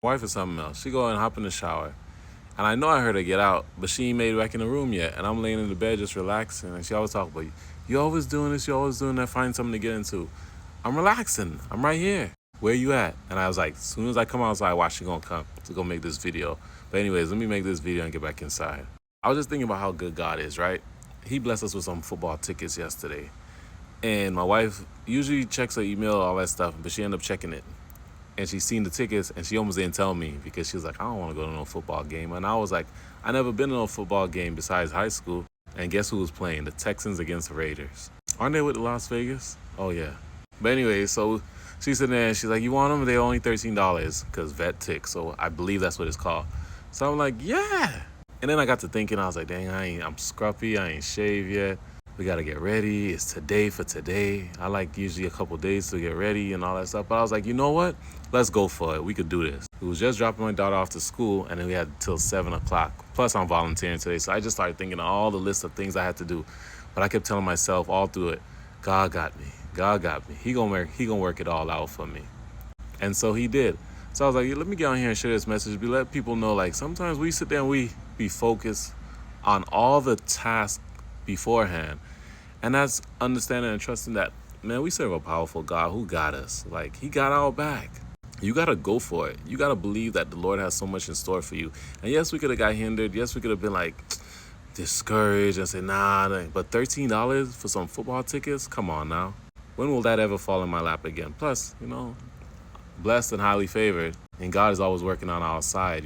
My wife is something else. She go and hop in the shower. And I know I heard her get out, but she ain't made it back in the room yet. And I'm laying in the bed just relaxing. And she always talk about, you always doing this, you always doing that, find something to get into. I'm relaxing. I'm right here. Where you at? And I was like, as soon as I come outside, watch, she gonna come to go make this video. But anyways, let me make this video and get back inside. I was just thinking about how good God is, right? He blessed us with some football tickets yesterday. And my wife usually checks her email, all that stuff, but she ended up checking it. And she seen the tickets, and she almost didn't tell me because she was like, I don't want to go to no football game. And I was like, I never been to no football game besides high school. And guess who was playing? The Texans against the Raiders. Aren't they with Las Vegas? Oh, yeah. But anyway, so she's sitting there, and she's like, you want them? They're only $13 because vet tick. So I believe that's what it's called. So I'm like, yeah. And then I got to thinking, I was like, dang, I'm scruffy. I ain't shaved yet. We got to get ready. It's today for today. I like usually a couple days to get ready and all that stuff. But I was like, you know what? Let's go for it. We could do this. It was just dropping my daughter off to school, and then we had till 7 o'clock. Plus, I'm volunteering today. So I just started thinking of all the list of things I had to do. But I kept telling myself all through it, God got me. God got me. He gonna work it all out for me. And so he did. So I was like, let me get on here and share this message. Let people know, like, sometimes we sit there and we be focused on all the tasks beforehand. And that's understanding and trusting that, man, we serve a powerful God who got us. Like, he got our back. You got to go for it. You got to believe that the Lord has so much in store for you. And yes, we could have got hindered. Yes, we could have been like discouraged and said, nah. But $13 for some football tickets? Come on now. When will that ever fall in my lap again? Plus, blessed and highly favored. And God is always working on our side,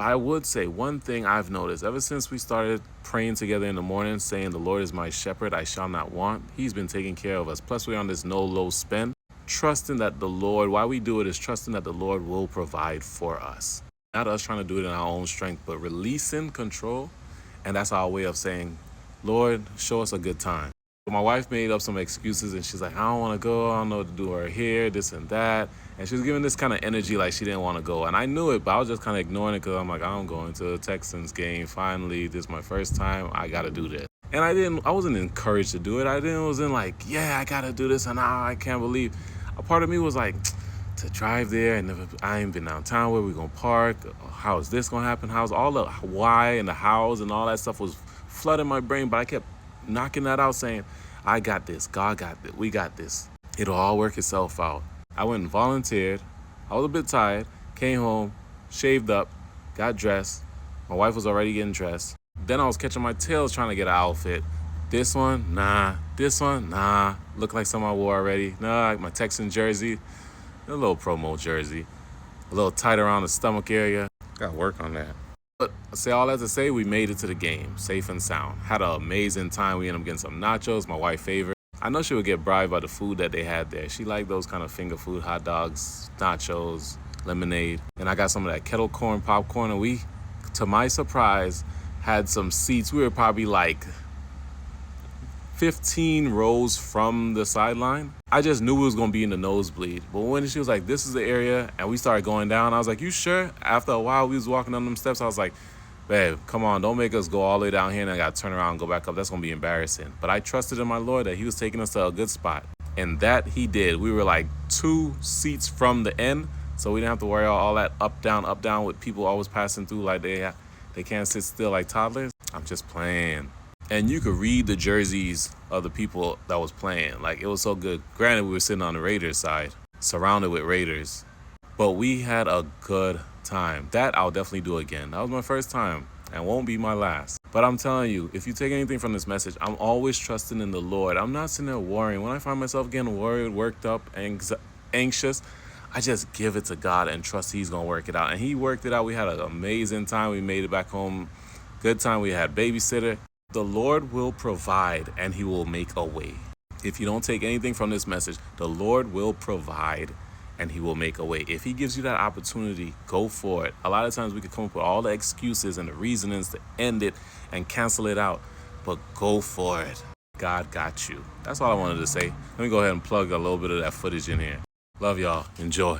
I would say one thing I've noticed ever since we started praying together in the morning, saying the Lord is my shepherd, I shall not want. He's been taking care of us. Plus, we're on this no low spend, trusting that the Lord, why we do it is trusting that the Lord will provide for us. Not us trying to do it in our own strength, but releasing control. And that's our way of saying, Lord, show us a good time. My wife made up some excuses, and she's like, I don't want to go. I don't know what to do her hair, this and that. And she was giving this kind of energy like she didn't want to go. And I knew it, but I was just kind of ignoring it because I'm like, I'm going to the Texans game. Finally, this is my first time. I got to do this. And I wasn't encouraged to do it. Wasn't like, yeah, I got to do this. And I can't believe. A part of me was like, to drive there, and I ain't been downtown. Where we going to park? How is this going to happen? How's all the why and the hows and all that stuff was flooding my brain. But I kept knocking that out saying, I got this. God got this. We got this. It'll all work itself out. I went and volunteered. I was a bit tired. Came home, shaved up, got dressed. My wife was already getting dressed. Then I was catching my tails trying to get an outfit. This one, nah. This one, nah. Looked like something I wore already. Nah, like my Texan jersey. A little promo jersey. A little tight around the stomach area. Got to work on that. But I say all that to say, we made it to the game, safe and sound. Had an amazing time. We ended up getting some nachos, my wife favorite. I know she would get bribed by the food that they had there. She liked those kind of finger food, hot dogs, nachos, lemonade. And I got some of that kettle corn popcorn. And we, to my surprise, had some seats. We were probably like 15 rows from the sideline. I just knew we was going to be in the nosebleed. But when she was like, this is the area, and we started going down, I was like, you sure? After a while, we was walking down them steps. I was like, babe, come on, don't make us go all the way down here and I got to turn around and go back up. That's going to be embarrassing. But I trusted in my Lord that he was taking us to a good spot. And that he did. We were like 2 seats from the end, so we didn't have to worry about all that up, down with people always passing through like they can't sit still like toddlers. I'm just playing. And you could read the jerseys of the people that was playing. Like, it was so good. Granted, we were sitting on the Raiders side, surrounded with Raiders. But we had a good time. That I'll definitely do again. That was my first time and won't be my last. But I'm telling you, if you take anything from this message, I'm always trusting in the Lord. I'm not sitting there worrying. When I find myself getting worried, worked up, anxious, I just give it to God and trust he's going to work it out. And he worked it out. We had an amazing time. We made it back home. Good time. We had babysitter. The Lord will provide and he will make a way. If you don't take anything from this message, the Lord will provide and he will make a way. If he gives you that opportunity, go for it. A lot of times we could come up with all the excuses and the reasonings to end it and cancel it out, but go for it. God got you. That's all I wanted to say. Let me go ahead and plug a little bit of that footage in here. Love y'all. Enjoy.